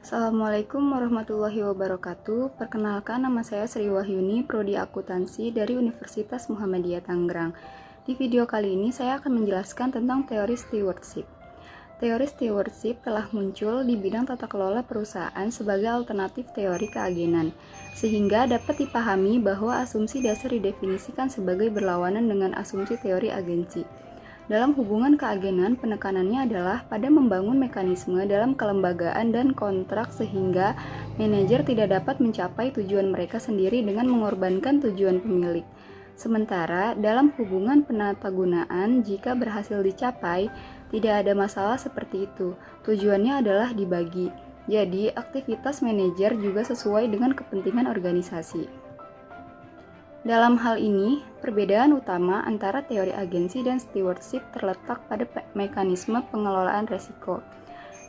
Assalamualaikum warahmatullahi wabarakatuh. Perkenalkan, nama saya Sri Wahyuni, Prodi Akuntansi dari Universitas Muhammadiyah Tangerang. Di video kali ini saya akan menjelaskan tentang teori stewardship. Teori stewardship telah muncul di bidang tata kelola perusahaan sebagai alternatif teori keagenan, sehingga dapat dipahami bahwa asumsi dasar didefinisikan sebagai berlawanan dengan asumsi teori agensi. Dalam hubungan keagenan, penekanannya adalah pada membangun mekanisme dalam kelembagaan dan kontrak sehingga manajer tidak dapat mencapai tujuan mereka sendiri dengan mengorbankan tujuan pemilik. Sementara dalam hubungan penatagunaan, jika berhasil dicapai, tidak ada masalah seperti itu. Tujuannya adalah dibagi. Jadi, aktivitas manajer juga sesuai dengan kepentingan organisasi. Dalam hal ini, perbedaan utama antara teori agensi dan stewardship terletak pada mekanisme pengelolaan resiko.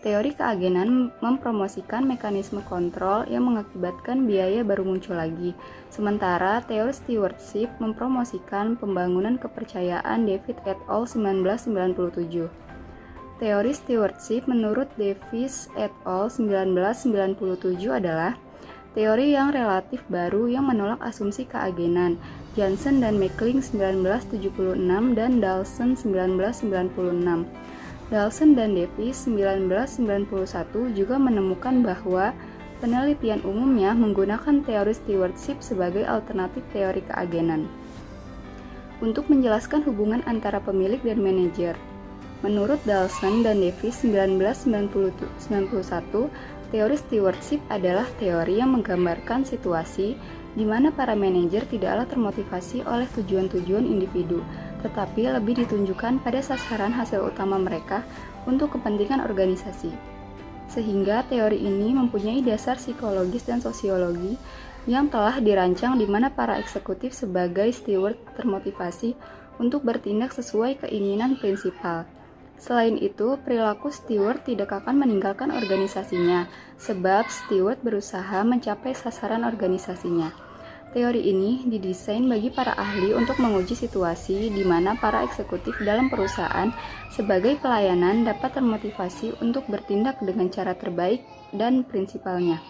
Teori keagenan mempromosikan mekanisme kontrol yang mengakibatkan biaya baru muncul lagi, sementara teori stewardship mempromosikan pembangunan kepercayaan. Davis et al. 1997. Teori stewardship menurut Davis et al. 1997 adalah teori yang relatif baru yang menolak asumsi keagenan. Johnson dan Meckling 1976 dan Dawson 1996. Dawson dan Davis 1991 juga menemukan bahwa penelitian umumnya menggunakan teori stewardship sebagai alternatif teori keagenan. Untuk menjelaskan hubungan antara pemilik dan manajer, menurut Dawson dan Davis 1991, teori stewardship adalah teori yang menggambarkan situasi di mana para manajer tidaklah termotivasi oleh tujuan-tujuan individu, tetapi lebih ditunjukkan pada sasaran hasil utama mereka untuk kepentingan organisasi. Sehingga teori ini mempunyai dasar psikologis dan sosiologi yang telah dirancang di mana para eksekutif sebagai steward termotivasi untuk bertindak sesuai keinginan prinsipal. Selain itu, perilaku steward tidak akan meninggalkan organisasinya, sebab steward berusaha mencapai sasaran organisasinya. Teori ini didesain bagi para ahli untuk menguji situasi di mana para eksekutif dalam perusahaan sebagai pelayanan dapat termotivasi untuk bertindak dengan cara terbaik dan prinsipalnya.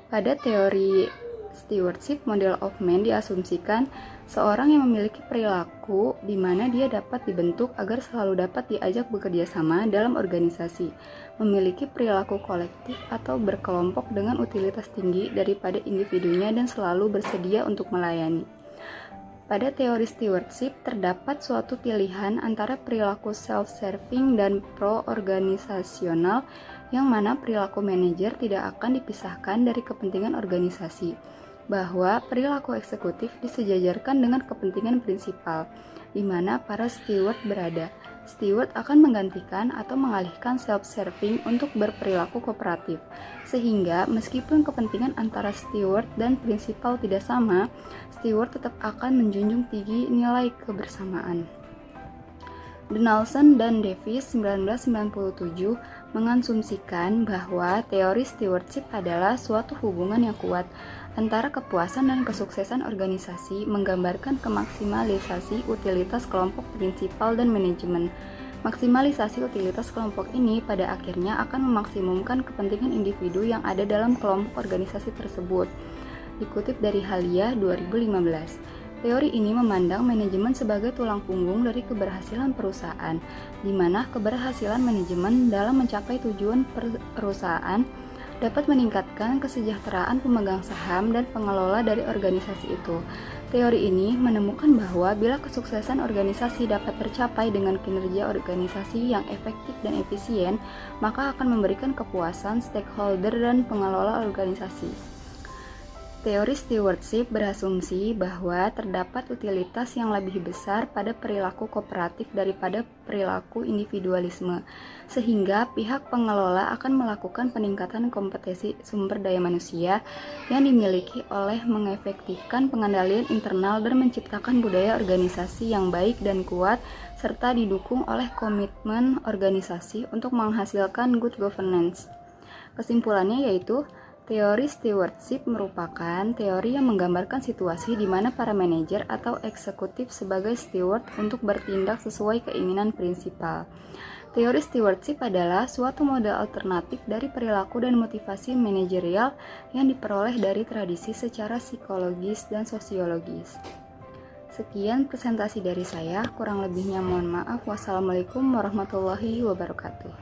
Pada teori stewardship, model of man diasumsikan seorang yang memiliki perilaku di mana dia dapat dibentuk agar selalu dapat diajak bekerja sama dalam organisasi, memiliki perilaku kolektif atau berkelompok dengan utilitas tinggi daripada individunya dan selalu bersedia untuk melayani. Pada teori stewardship terdapat suatu pilihan antara perilaku self-serving dan pro-organisasional yang mana perilaku manajer tidak akan dipisahkan dari kepentingan organisasi, bahwa perilaku eksekutif disejajarkan dengan kepentingan prinsipal, di mana para steward berada. Steward akan menggantikan atau mengalihkan self-serving untuk berperilaku kooperatif, sehingga meskipun kepentingan antara steward dan prinsipal tidak sama, steward tetap akan menjunjung tinggi nilai kebersamaan. Donaldson dan Davis 1997 mengasumsikan bahwa teori stewardship adalah suatu hubungan yang kuat antara kepuasan dan kesuksesan organisasi, menggambarkan kemaksimalisasi utilitas kelompok prinsipal dan manajemen. Maksimalisasi utilitas kelompok ini pada akhirnya akan memaksimumkan kepentingan individu yang ada dalam kelompok organisasi tersebut. Dikutip dari Halia 2015. Teori ini memandang manajemen sebagai tulang punggung dari keberhasilan perusahaan, di mana keberhasilan manajemen dalam mencapai tujuan perusahaan dapat meningkatkan kesejahteraan pemegang saham dan pengelola dari organisasi itu. Teori ini menemukan bahwa bila kesuksesan organisasi dapat tercapai dengan kinerja organisasi yang efektif dan efisien, maka akan memberikan kepuasan stakeholder dan pengelola organisasi. Teori stewardship berasumsi bahwa terdapat utilitas yang lebih besar pada perilaku kooperatif daripada perilaku individualisme, sehingga pihak pengelola akan melakukan peningkatan kompetensi sumber daya manusia yang dimiliki oleh mengefektifkan pengendalian internal dan menciptakan budaya organisasi yang baik dan kuat, serta didukung oleh komitmen organisasi untuk menghasilkan good governance. Kesimpulannya yaitu, teori stewardship merupakan teori yang menggambarkan situasi di mana para manajer atau eksekutif sebagai steward untuk bertindak sesuai keinginan prinsipal. Teori stewardship adalah suatu model alternatif dari perilaku dan motivasi manajerial yang diperoleh dari tradisi secara psikologis dan sosiologis. Sekian presentasi dari saya, kurang lebihnya mohon maaf. Wassalamualaikum warahmatullahi wabarakatuh.